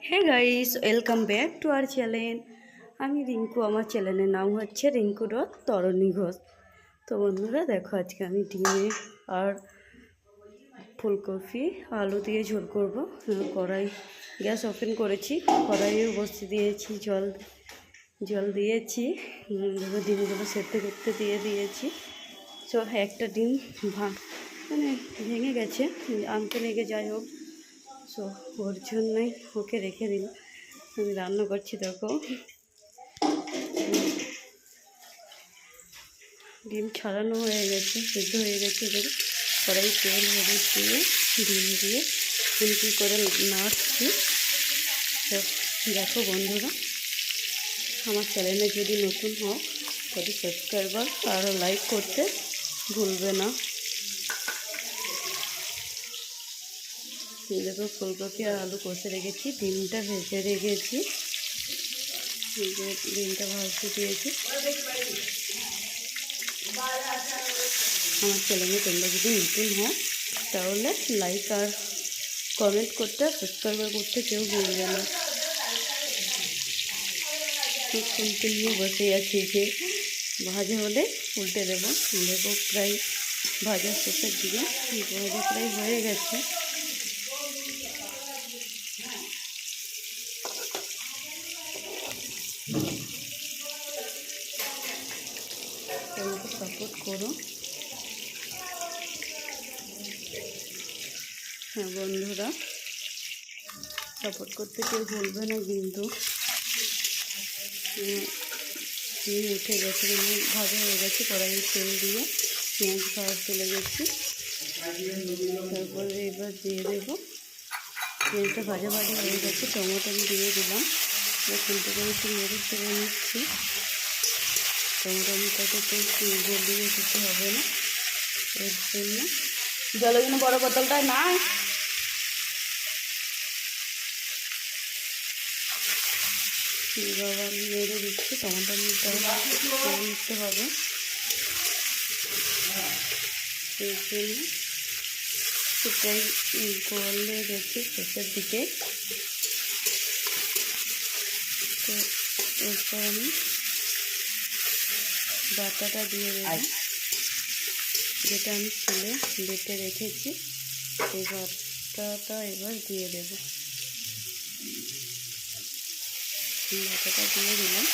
Hey guys, welcome back to our channel. আমি রিঙ্কু, আমার চ্যানেলের নাম হচ্ছে রিঙ্কু ডট তরণী ঘোষ। তো বন্ধুরা দেখো, আজকে আমি ডিমে আর ফুলকপি আলু দিয়ে ঝোল করবো। কড়াই গ্যাস ওপেন করেছি, কড়াইও বসিয়ে দিয়েছি, জল দিয়েছি, ডিমগুলো সেদ্ধ করতে দিয়ে দিয়েছি। তো একটা ডিম মানে ভেঙে গেছে, আনতে লেগে যাই হোক, সো ওর জন্যই ওকে রেখে দিলাম। আমি রান্না করছি, দেখো ডিম ছাড়ানো হয়ে গেছে, সিদ্ধ হয়ে গেছে। এবার কড়াই তেল হলুদ দিয়ে ডিম দিয়ে খুন্তি করে নাড়ছি। দেখো বন্ধুরা, আমার চ্যানেলে যদি নতুন হও তাহলে সাবস্ক্রাইবার আর লাইক করতে ভুলবে না। দেখো ফুলকপি আর আলু কষে রেখেছি, ডিমটা ভেজে রেখেছি, ডিমটা ভাজতে দিয়েছি। আমার চ্যানেলে তোমরা যদি নতুন হও তাহলে লাইক আর কমেন্ট করতে, সাবস্ক্রাইব করতে কেউ ভুলবে না। কন্টিনিউ বসে আছি যে ভাজা হলে উল্টে দেবো। দেখো প্রায় ভাজা শেষের দিকে, ভাজা প্রায় হয়ে গেছে। আমাকে সাপোর্ট করো। হ্যাঁ বন্ধুরা, সাপোর্ট করতে কেউ ভুলবে না কিন্তু। ডিম উঠে গেছে, মানে ভাজা হয়ে গেছে, কড়াইয়ে তেল দিয়ে পেঁয়াজ ভাজতে লেগেছি। তারপরে এবার দিয়ে দেবো, পেঁয়াজটা ভাজা হয়ে গেছে, টমেটো আমি দিয়ে দিলাম। খুলতে করে একটু মেরে ছেড়ে নিচ্ছি। টমেটোটাকে একটু গলিয়ে দিতে হবে না, এর জন্য জলের জন্য বড় বোতলটা নাই। বাবা মেরে দিচ্ছি, টমেটোটা নিতে হবে, এর জন্য সেটাই গলে গেছে শেষের দিকে। তো এরপর আমি বাটাটা দিয়ে দেবো, যেটা আমি ছেলে বেটে রেখেছি, সেই বাটাটা এবার দিয়ে দেবো। বাটাটা দিয়ে দিলাম,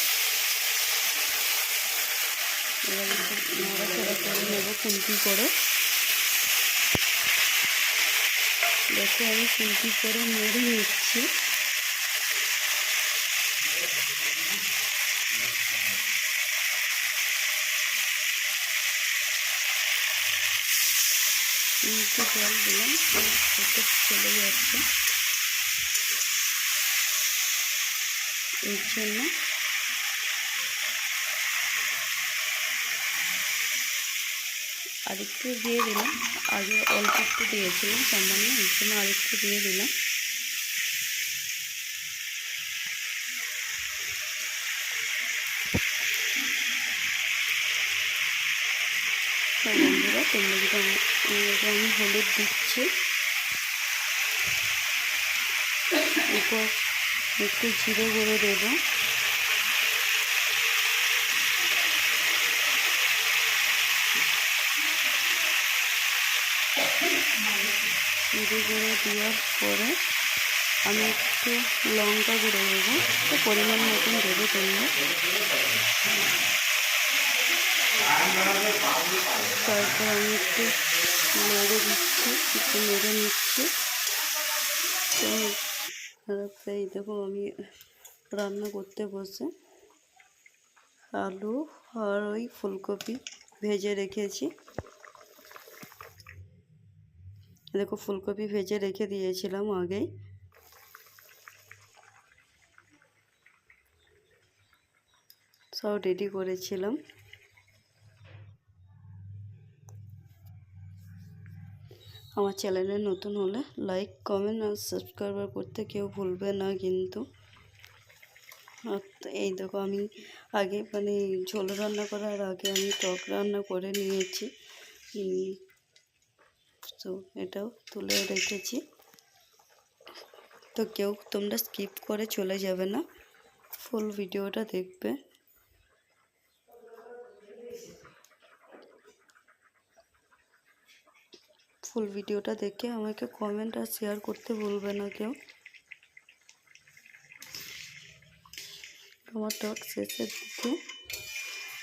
এবার একটু নাড়াচাড়া করে নেবো খুন্তি করে। দেখো আমি খুন্তি করে নেড়ে নিচ্ছি। একটু জল দিলাম, সেটা চলে যাচ্ছে, এর জন্য আরেকটু দিয়ে দিলাম। আগে অল্প একটু দিয়েছিলাম সামান্য, এর জন্য আরেকটু দিয়ে দিলাম। বন্ধুরা তোমরা যদি আমি হলুদ দিচ্ছি, এরপর একটু জিরে গুঁড়ো দেবো, জিরে গুঁড়ো দেওয়ার পরে আমি একটু লঙ্কা গুঁড়ো দেবো, তো পরিমাণ মতন দেবো তোমরা। তারপর আমি একটু নেড়ে দিচ্ছি, একটু নেড়ে নিচ্ছি। তো এই দেখো আমি রান্না করতে বসে আলু আর ওই ফুলকপি ভেজে রেখেছি। দেখো ফুলকপি ভেজে রেখে দিয়েছিলাম আগেই, সব রেডি করেছিলাম। আমার চ্যানেলে নতুন হলে লাইক কমেন্ট আর সাবস্ক্রাইব করতে কেউ ভুলবে না কিন্তু। এই দেখো আমি আগে মানে ঝোল রান্না করার আগে আমি টক রান্না করে নিয়েছি, তো এটাও তুলে রেখেছি। তো কেউ তোমরা স্কিপ করে চলে যাবে না, ফুল ভিডিওটা দেখবে। ফুল ভিডিওটা দেখে আমাকে কমেন্ট আর শেয়ার করতে ভুলবে না কেউ। আমার টক শেষের দিকে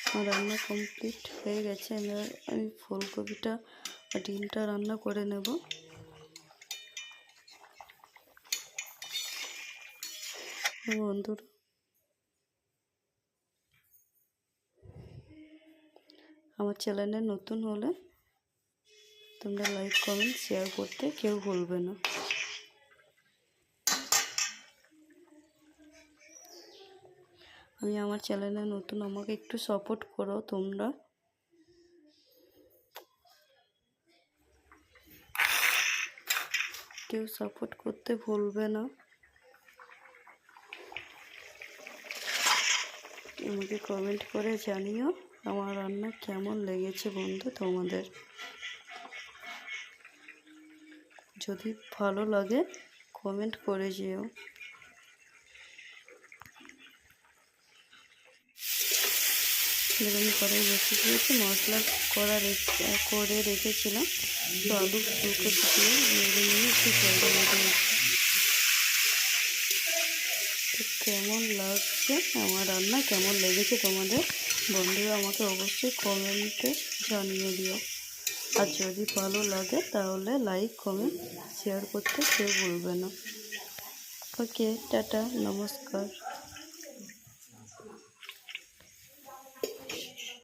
আমার রান্না কমপ্লিট হয়ে গেছে। আমি ফুলকপিটা আর ডিমটা রান্না করে নেব। বন্ধুরা, আমার চ্যানেলে নতুন হলে তোমরা লাইক কমেন্ট শেয়ার করতে কেউ ভুলবে না। আমি আমার চ্যানেলে নতুন, আমাকে একটু সাপোর্ট করো তোমরা। কেউ সাপোর্ট করতে ভুলবে না। আমাকে কমেন্ট করে জানিও আমার রান্না কেমন লেগেছে বন্ধু তোমাদের। যদি ভালো লাগে কমেন্ট করে যেও। আমি কড়াই বসে দিয়েছি, মশলা করে রেখেছিলাম। তো আলু ফুলকপি দিয়ে নেড়ে নিয়ে একটু জল দিয়ে দিয়েছি। তো কেমন লাগছে আমার রান্না, কেমন লেগেছে তোমাদের বন্ধুরা, আমাকে অবশ্যই কমেন্টে জানিয়ে দিও। আর যদি ভালো লাগে তাহলে লাইক কমেন্ট শেয়ার করতে কেউ ভুলবে না। ওকে, টাটা, নমস্কার।